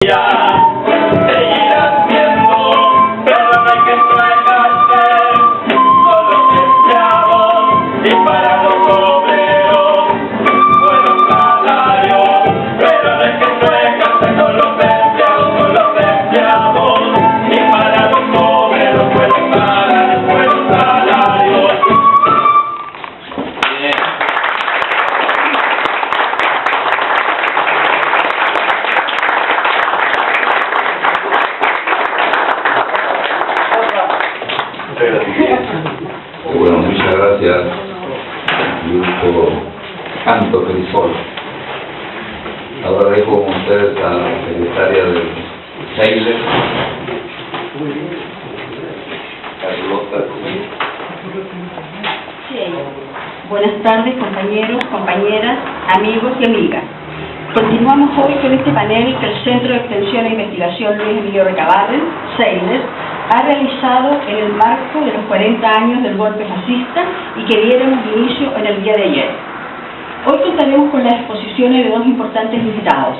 Seguirán siendo, pero no hay que entregarse con los empleados y para los obreros buenos salarios, pero no hay que entregarse con los empleados y para los obreros buenos salarios. Bien. Bueno, muchas gracias, Grupo Canto Crisol. Ahora dejo con ustedes a la secretaria del CEILE, Carlota. Sí. Buenas tardes, compañeros, compañeras, amigos y amigas. Continuamos hoy con este panel que el Centro de Extensión e Investigación Luis Emilio Recabarren, CEILE, ha realizado en el marco de los 40 años del golpe fascista y que dieron inicio en el día de ayer. Hoy contaremos con las exposiciones de dos importantes invitados: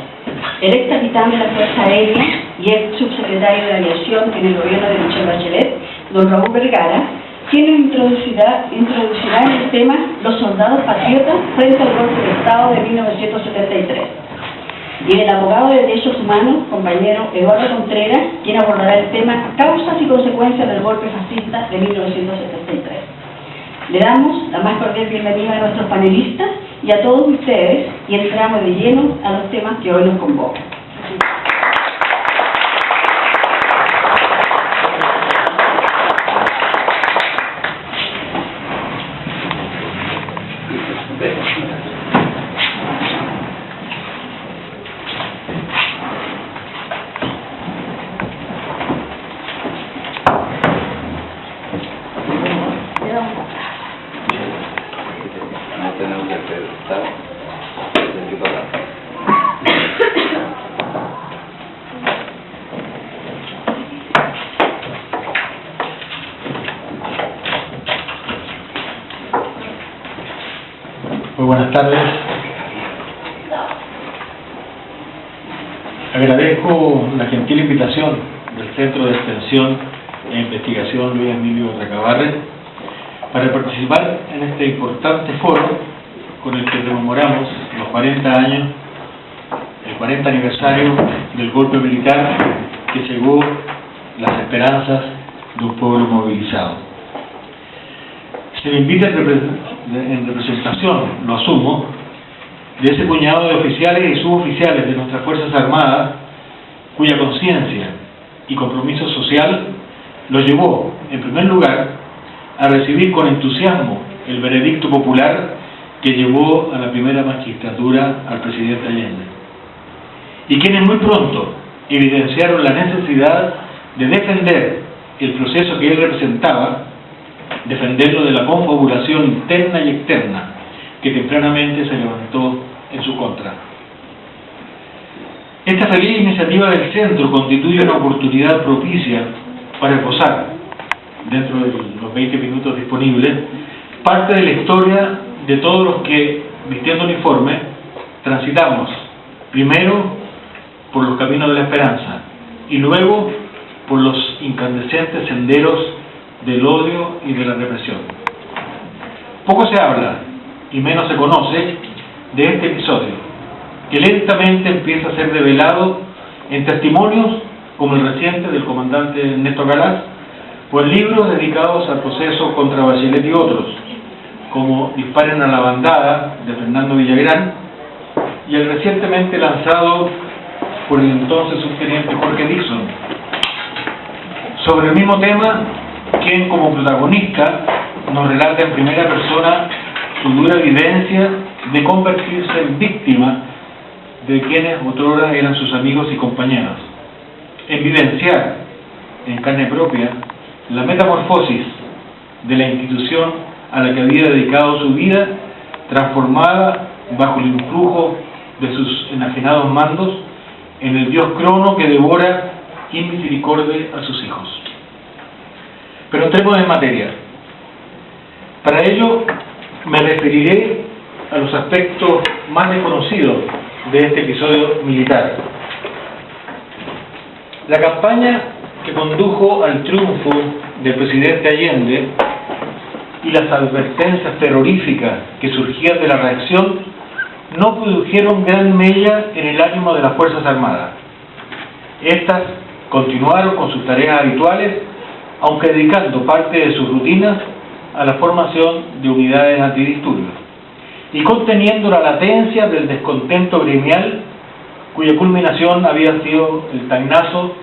el ex capitán de la Fuerza Aérea y ex subsecretario de Aviación en el gobierno de Michelle Bachelet, don Raúl Vergara, quien nos introducirá en el tema Los soldados patriotas frente al golpe de Estado de 1973. Y el abogado de Derechos Humanos, compañero Eduardo Contreras, quien abordará el tema Causas y consecuencias del golpe fascista de 1973. Le damos la más cordial bienvenida a nuestros panelistas y a todos ustedes, y entramos de lleno a los temas que hoy nos convocan. No tenemos que hacer, ¿sabes? Hay que pagar. Muy buenas tardes. Agradezco la gentil invitación del Centro de Extensión e Investigación Luis Emilio Recabarren para participar en este importante foro con el que rememoramos los 40 años, el 40 aniversario del golpe militar que cegó las esperanzas de un pueblo movilizado. Se me invita en representación, lo asumo, de ese puñado de oficiales y suboficiales de nuestras Fuerzas Armadas, cuya conciencia y compromiso social los llevó, en primer lugar, a recibir con entusiasmo el veredicto popular que llevó a la primera magistratura al presidente Allende, y quienes muy pronto evidenciaron la necesidad de defender el proceso que él representaba, defenderlo de la confabulación interna y externa que tempranamente se levantó en su contra. Esta feliz iniciativa del centro constituye una oportunidad propicia para esbozar, dentro de los 20 minutos disponibles, parte de la historia de todos los que, vistiendo uniforme, transitamos primero por los caminos de la esperanza y luego por los incandescentes senderos del odio y de la represión. Poco se habla y menos se conoce de este episodio, que lentamente empieza a ser revelado en testimonios como el reciente del comandante Ernesto Galaz, o en libros dedicados al proceso contra Bachelet y otros, como Disparen a la bandada, de Fernando Villagrán, y el recientemente lanzado por el entonces subteniente Jorge Dixon, sobre el mismo tema, quien como protagonista nos relata en primera persona su dura vivencia de convertirse en víctima de quienes otrora eran sus amigos y compañeros, en vivenciar en carne propia la metamorfosis de la institución a la que había dedicado su vida, transformada bajo el influjo de sus enajenados mandos en el dios Crono que devora in misericordia a sus hijos. Pero entremos en materia. Para ello me referiré a los aspectos más desconocidos de este episodio militar. La campaña que condujo al triunfo del presidente Allende y las advertencias terroríficas que surgían de la reacción no produjeron gran mella en el ánimo de las Fuerzas Armadas. Estas continuaron con sus tareas habituales, aunque dedicando parte de sus rutinas a la formación de unidades antidisturbios y conteniendo la latencia del descontento gremial, cuya culminación había sido el tagnazo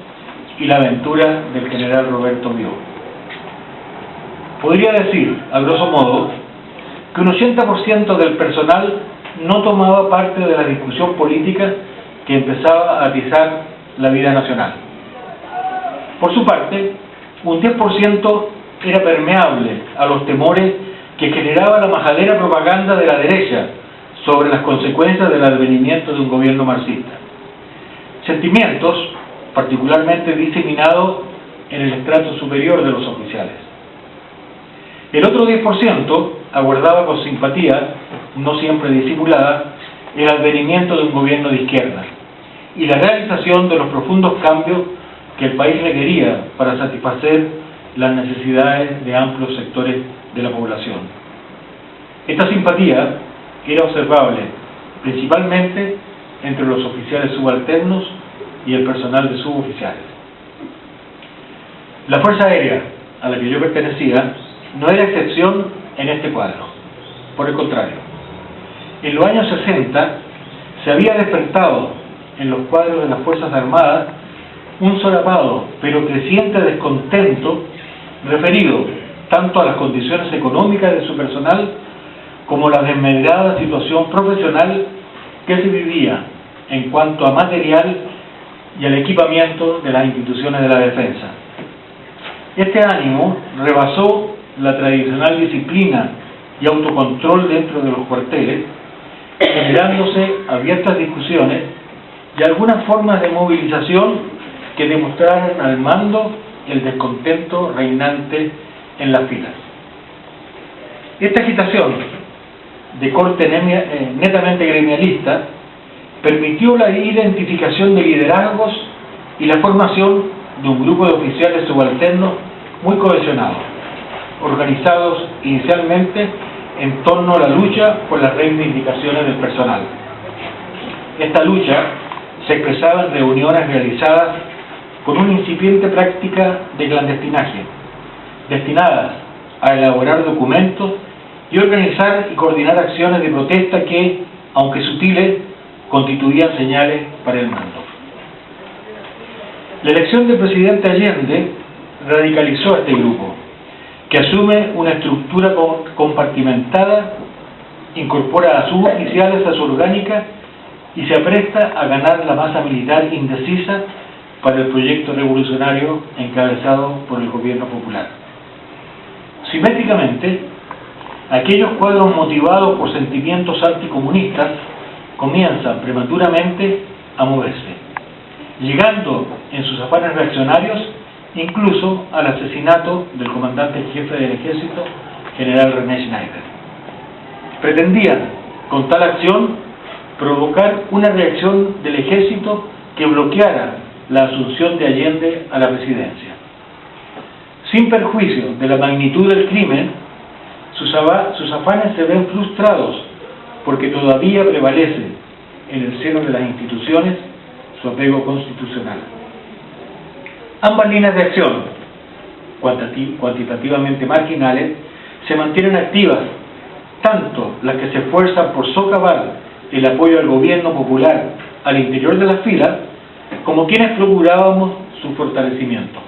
y la aventura del general Roberto Bió. Podría decir, a grosso modo, que un 80% del personal no tomaba parte de la discusión política que empezaba a atizar la vida nacional. Por su parte, un 10% era permeable a los temores que generaba la majadera propaganda de la derecha sobre las consecuencias del advenimiento de un gobierno marxista. Sentimientos particularmente diseminados en el estrato superior de los oficiales. El otro 10% aguardaba con simpatía, no siempre disimulada, el advenimiento de un gobierno de izquierda y la realización de los profundos cambios que el país requería para satisfacer las necesidades de amplios sectores de la población. Esta simpatía era observable principalmente entre los oficiales subalternos y el personal de suboficiales. La Fuerza Aérea, a la que yo pertenecía, no era excepción en este cuadro. Por el contrario, en los años 60 se había despertado en los cuadros de las Fuerzas Armadas un solapado pero creciente descontento referido tanto a las condiciones económicas de su personal como a la desmedrada situación profesional que se vivía en cuanto a material y al equipamiento de las instituciones de la defensa. Este ánimo rebasó la tradicional disciplina y autocontrol dentro de los cuarteles, generándose abiertas discusiones y algunas formas de movilización que demostraron al mando el descontento reinante en las filas. Esta agitación de corte netamente gremialista permitió la identificación de liderazgos y la formación de un grupo de oficiales subalternos muy cohesionados, organizados inicialmente en torno a la lucha por las reivindicaciones del personal. Esta lucha se expresaba en reuniones realizadas con una incipiente práctica de clandestinaje, destinadas a elaborar documentos y organizar y coordinar acciones de protesta que, aunque sutiles, constituían señales para el mando. La elección del presidente Allende radicalizó a este grupo, que asume una estructura compartimentada, incorpora a suboficiales a su orgánica y se apresta a ganar la masa militar indecisa para el proyecto revolucionario encabezado por el gobierno popular. Simétricamente, aquellos cuadros motivados por sentimientos anticomunistas comienzan prematuramente a moverse, llegando en sus afanes reaccionarios incluso al asesinato del comandante en jefe del ejército, general René Schneider. Pretendían, con tal acción, provocar una reacción del ejército que bloqueara la asunción de Allende a la presidencia. Sin perjuicio de la magnitud del crimen, sus afanes se ven frustrados porque todavía prevalece en el seno de las instituciones su apego constitucional. Ambas líneas de acción, cuantitativamente marginales, se mantienen activas, tanto las que se esfuerzan por socavar el apoyo al gobierno popular al interior de las filas, como quienes procurábamos su fortalecimiento.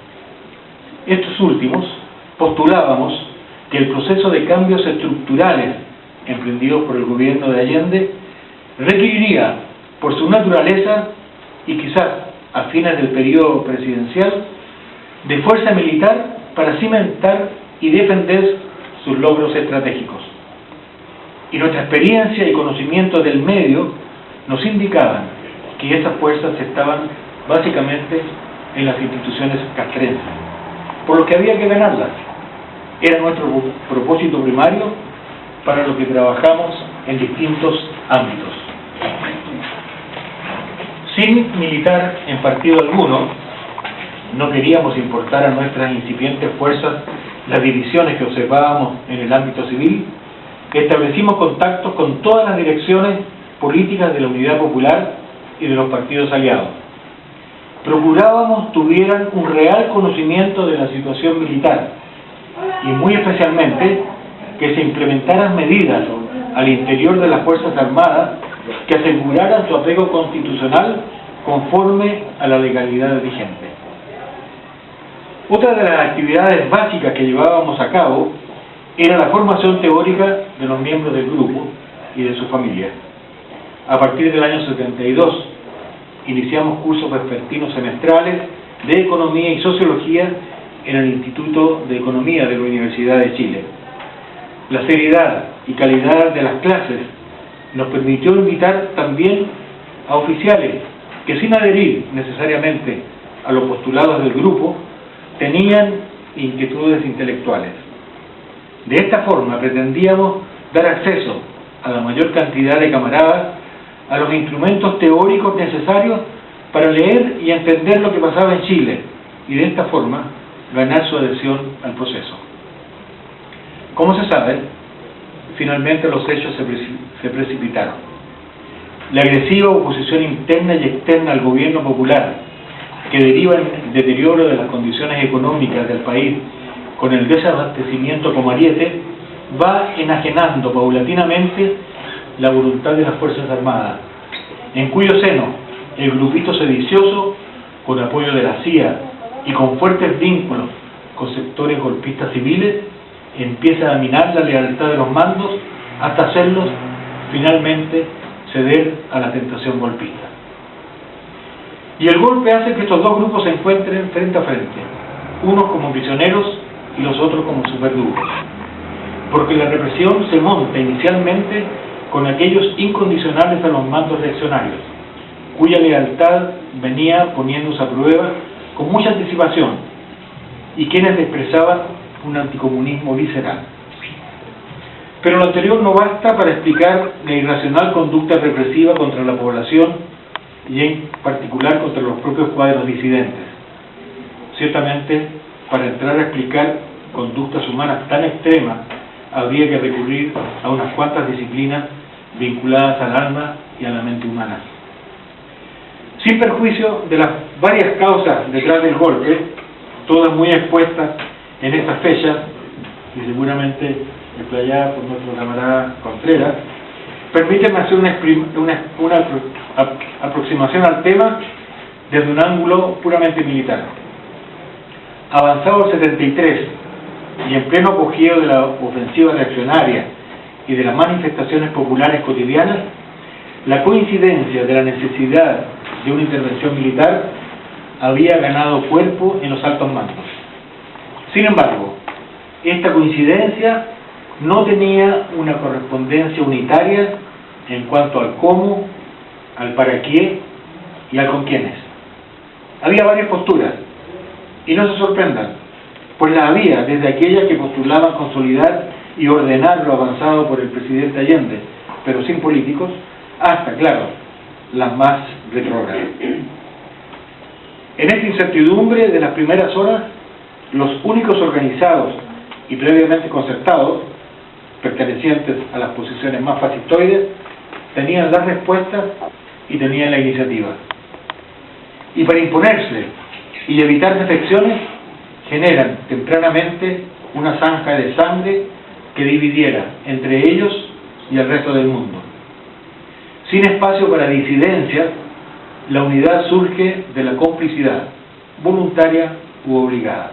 Estos últimos postulábamos que el proceso de cambios estructurales emprendidos por el gobierno de Allende requeriría, por su naturaleza y quizás a fines del periodo presidencial, de fuerza militar para cimentar y defender sus logros estratégicos. Y nuestra experiencia y conocimiento del medio nos indicaban que esas fuerzas estaban básicamente en las instituciones castrenses, por lo que había que ganarlas. Era nuestro propósito primario para lo que trabajamos en distintos ámbitos. Sin militar en partido alguno, no queríamos importar a nuestras incipientes fuerzas las divisiones que observábamos en el ámbito civil, establecimos contactos con todas las direcciones políticas de la Unidad Popular y de los partidos aliados. Procurábamos tuvieran un real conocimiento de la situación militar y muy especialmente que se implementaran medidas al interior de las Fuerzas Armadas que aseguraran su apego constitucional conforme a la legalidad vigente. Otra de las actividades básicas que llevábamos a cabo era la formación teórica de los miembros del grupo y de sus familias. A partir del año 72 iniciamos cursos vespertinos semestrales de Economía y Sociología en el Instituto de Economía de la Universidad de Chile. La seriedad y calidad de las clases nos permitió invitar también a oficiales que, sin adherir necesariamente a los postulados del grupo, tenían inquietudes intelectuales. De esta forma pretendíamos dar acceso a la mayor cantidad de camaradas a los instrumentos teóricos necesarios para leer y entender lo que pasaba en Chile y de esta forma ganar su adhesión al proceso. Como se sabe, finalmente los hechos se precipitaron. La agresiva oposición interna y externa al gobierno popular, que deriva en el deterioro de las condiciones económicas del país con el desabastecimiento como ariete, va enajenando paulatinamente la voluntad de las Fuerzas Armadas, en cuyo seno el grupito sedicioso, con apoyo de la CIA y con fuertes vínculos con sectores golpistas civiles, empieza a minar la lealtad de los mandos hasta hacerlos finalmente ceder a la tentación golpista. Y el golpe hace que estos dos grupos se encuentren frente a frente, unos como prisioneros y los otros como sus verdugos, porque la represión se monta inicialmente con aquellos incondicionales a los mandos reaccionarios, cuya lealtad venía poniéndose a prueba con mucha anticipación, y quienes expresaban un anticomunismo visceral. Pero lo anterior no basta para explicar la irracional conducta represiva contra la población y en particular contra los propios cuadros disidentes. Ciertamente, para entrar a explicar conductas humanas tan extremas, habría que recurrir a unas cuantas disciplinas vinculadas al alma y a la mente humana. Sin perjuicio de las varias causas detrás del golpe, todas muy expuestas en estas fechas, y seguramente explayadas por nuestro camarada Contreras, permítanme hacer una aproximación al tema desde un ángulo puramente militar. Avanzado el 73 y en pleno apogeo de la ofensiva reaccionaria y de las manifestaciones populares cotidianas, la coincidencia de la necesidad de una intervención militar había ganado cuerpo en los altos mandos. Sin embargo, esta coincidencia no tenía una correspondencia unitaria en cuanto al cómo, al para qué y al con quiénes. Había varias posturas, y no se sorprendan, pues la había desde aquellas que postulaban consolidar y ordenar lo avanzado por el presidente Allende, pero sin políticos, hasta, claro, las más retrógradas. En esta incertidumbre de las primeras horas, los únicos organizados y previamente concertados, pertenecientes a las posiciones más fascistoides, tenían las respuestas y tenían la iniciativa. Y para imponerse y evitar defecciones, generan tempranamente una zanja de sangre que dividiera entre ellos y el resto del mundo. Sin espacio para disidencias, la unidad surge de la complicidad, voluntaria u obligada.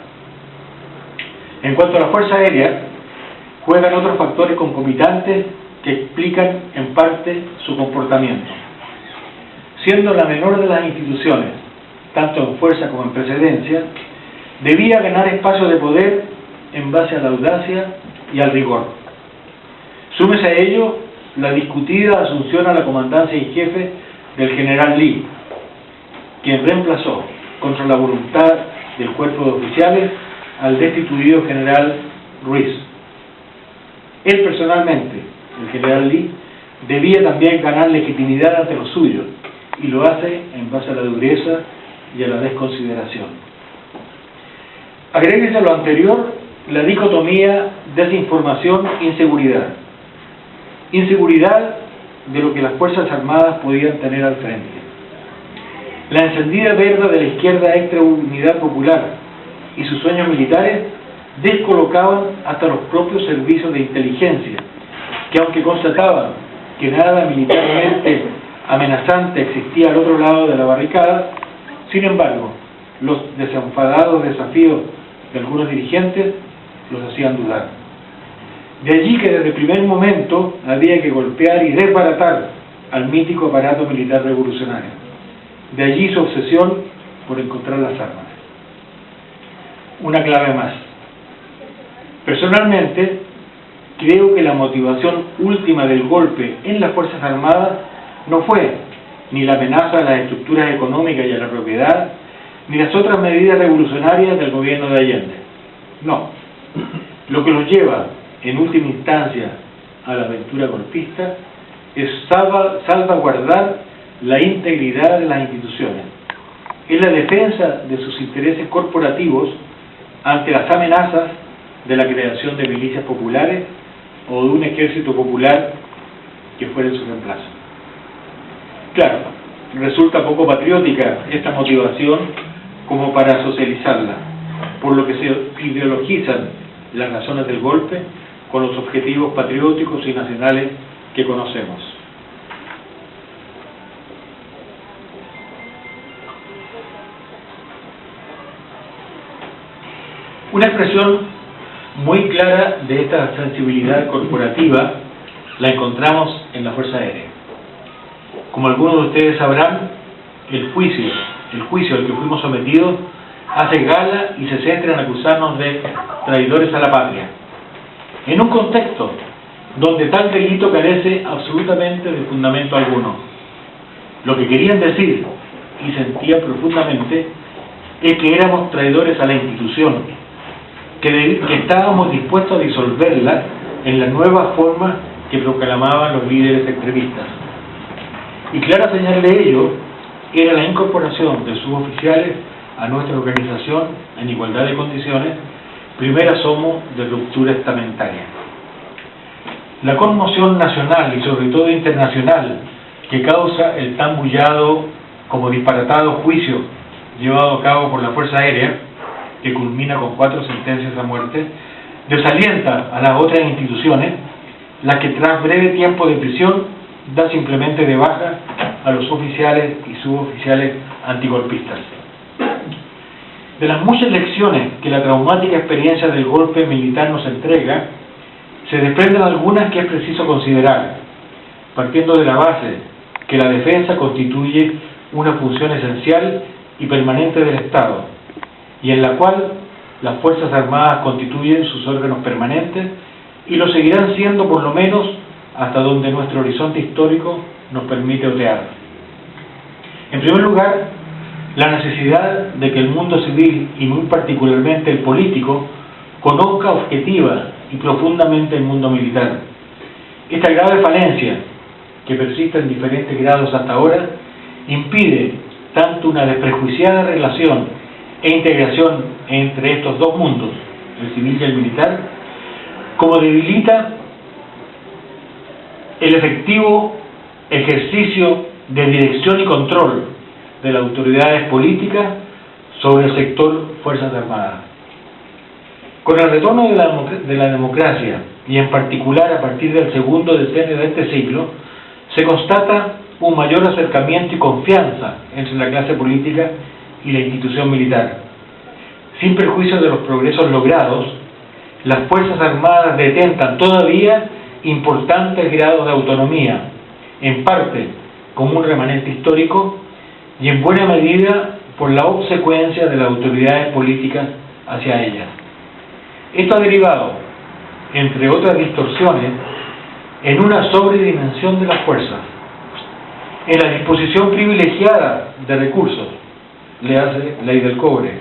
En cuanto a la Fuerza Aérea, juegan otros factores concomitantes que explican en parte su comportamiento. Siendo la menor de las instituciones, tanto en fuerza como en precedencia, debía ganar espacio de poder en base a la audacia y al rigor. Súmese a ello la discutida asunción a la comandancia en jefe del general Lee, quien reemplazó, contra la voluntad del cuerpo de oficiales, al destituido general Ruiz. Él personalmente, el general Lee, debía también ganar legitimidad ante los suyos, y lo hace en base a la dureza y a la desconsideración. Agréguese a lo anterior la dicotomía desinformación-inseguridad. Inseguridad de lo que las Fuerzas Armadas podían tener al frente. La encendida verda de la izquierda extra unidad popular y sus sueños militares descolocaban hasta los propios servicios de inteligencia, que aunque constataban que nada militarmente amenazante existía al otro lado de la barricada, sin embargo, los desenfadados desafíos de algunos dirigentes los hacían dudar. De allí que desde el primer momento había que golpear y desbaratar al mítico aparato militar revolucionario. De allí su obsesión por encontrar las armas. Una clave más. Personalmente, creo que la motivación última del golpe en las Fuerzas Armadas no fue ni la amenaza a las estructuras económicas y a la propiedad, ni las otras medidas revolucionarias del gobierno de Allende. No. Lo que los lleva, en última instancia, a la aventura golpista es salvaguardar la integridad de las instituciones. Es la defensa de sus intereses corporativos ante las amenazas de la creación de milicias populares o de un ejército popular que fuera en su reemplazo. Claro, resulta poco patriótica esta motivación como para socializarla, por lo que se ideologizan las razones del golpe con los objetivos patrióticos y nacionales que conocemos. Una expresión muy clara de esta sensibilidad corporativa la encontramos en la Fuerza Aérea. Como algunos de ustedes sabrán, el juicio al que fuimos sometidos hace gala y se centra en acusarnos de traidores a la patria, en un contexto donde tal delito carece absolutamente de fundamento alguno. Lo que querían decir, y sentían profundamente, es que éramos traidores a la institución, que estábamos dispuestos a disolverla en la nueva forma que proclamaban los líderes extremistas. Y clara señal de ello era la incorporación de suboficiales a nuestra organización en igualdad de condiciones, primer asomo de ruptura estamentaria. La conmoción nacional y sobre todo internacional que causa el tan bullado como disparatado juicio llevado a cabo por la Fuerza Aérea, que culmina con 4 sentencias a muerte, desalienta a las otras instituciones, las que tras breve tiempo de prisión da simplemente de baja a los oficiales y suboficiales antigolpistas. De las muchas lecciones que la traumática experiencia del golpe militar nos entrega, se desprenden algunas que es preciso considerar, partiendo de la base que la defensa constituye una función esencial y permanente del Estado, y en la cual las Fuerzas Armadas constituyen sus órganos permanentes y lo seguirán siendo por lo menos hasta donde nuestro horizonte histórico nos permite otear. En primer lugar, la necesidad de que el mundo civil y muy particularmente el político conozca objetiva y profundamente el mundo militar. Esta grave falencia, que persiste en diferentes grados hasta ahora, impide tanto una desprejuiciada relación e integración entre estos dos mundos, el civil y el militar, como debilita el efectivo ejercicio de dirección y control de las autoridades políticas sobre el sector Fuerzas Armadas. Con el retorno de la democracia, y en particular a partir del segundo decenio de este siglo, se constata un mayor acercamiento y confianza entre la clase política y la institución militar. Sin perjuicio de los progresos logrados, las Fuerzas Armadas detentan todavía importantes grados de autonomía, en parte como un remanente histórico y en buena medida por la obsecuencia de las autoridades políticas hacia ellas. Esto ha derivado, entre otras distorsiones, en una sobredimensión de las fuerzas, en la disposición privilegiada de recursos, le hace ley del cobre,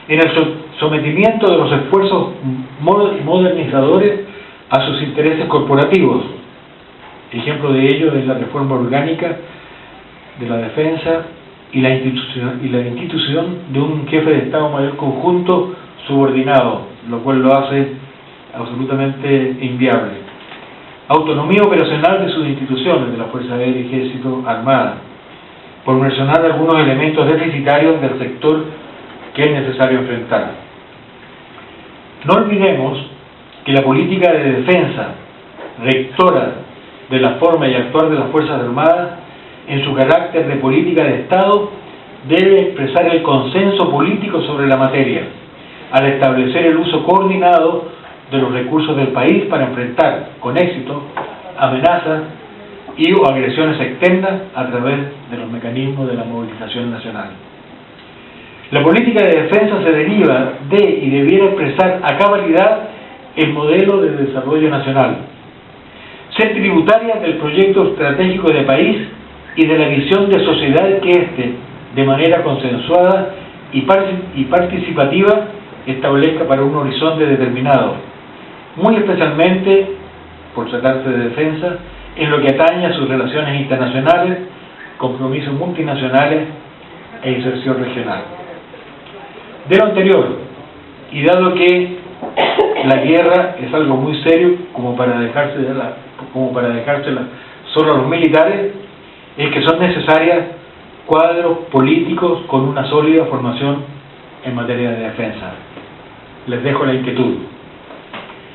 en el sometimiento de los esfuerzos modernizadores a sus intereses corporativos. Ejemplo de ello es la reforma orgánica de la defensa y la institución de un jefe de Estado Mayor conjunto subordinado, lo cual lo hace absolutamente inviable. Autonomía operacional de sus instituciones, de la Fuerza Aérea, Ejército, Armada, por mencionar algunos elementos deficitarios del sector que es necesario enfrentar. No olvidemos que la política de defensa, rectora de la forma y actuar de las Fuerzas Armadas, en su carácter de política de Estado, debe expresar el consenso político sobre la materia, al establecer el uso coordinado de los recursos del país para enfrentar con éxito amenazas y o agresiones externas a través de los mecanismos de la movilización nacional. La política de defensa se deriva de y debiera expresar a cabalidad el modelo de desarrollo nacional, ser tributaria del proyecto estratégico de país y de la visión de sociedad que éste, de manera consensuada y participativa, establezca para un horizonte determinado, muy especialmente, por tratarse de defensa, en lo que atañe a sus relaciones internacionales, compromisos multinacionales e inserción regional. De lo anterior, y dado que la guerra es algo muy serio como para dejársela solo a los militares, es que son necesarias cuadros políticos con una sólida formación en materia de defensa. Les dejo la inquietud.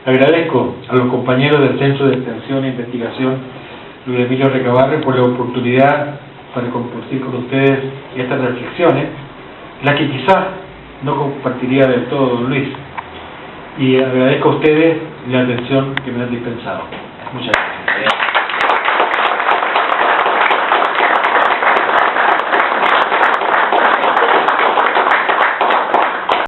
Agradezco a los compañeros del Centro de Extensión e Investigación Luis Emilio Recabarren por la oportunidad para compartir con ustedes estas reflexiones, las que quizás no compartiría del todo don Luis, y agradezco a ustedes la atención que me han dispensado. Muchas gracias.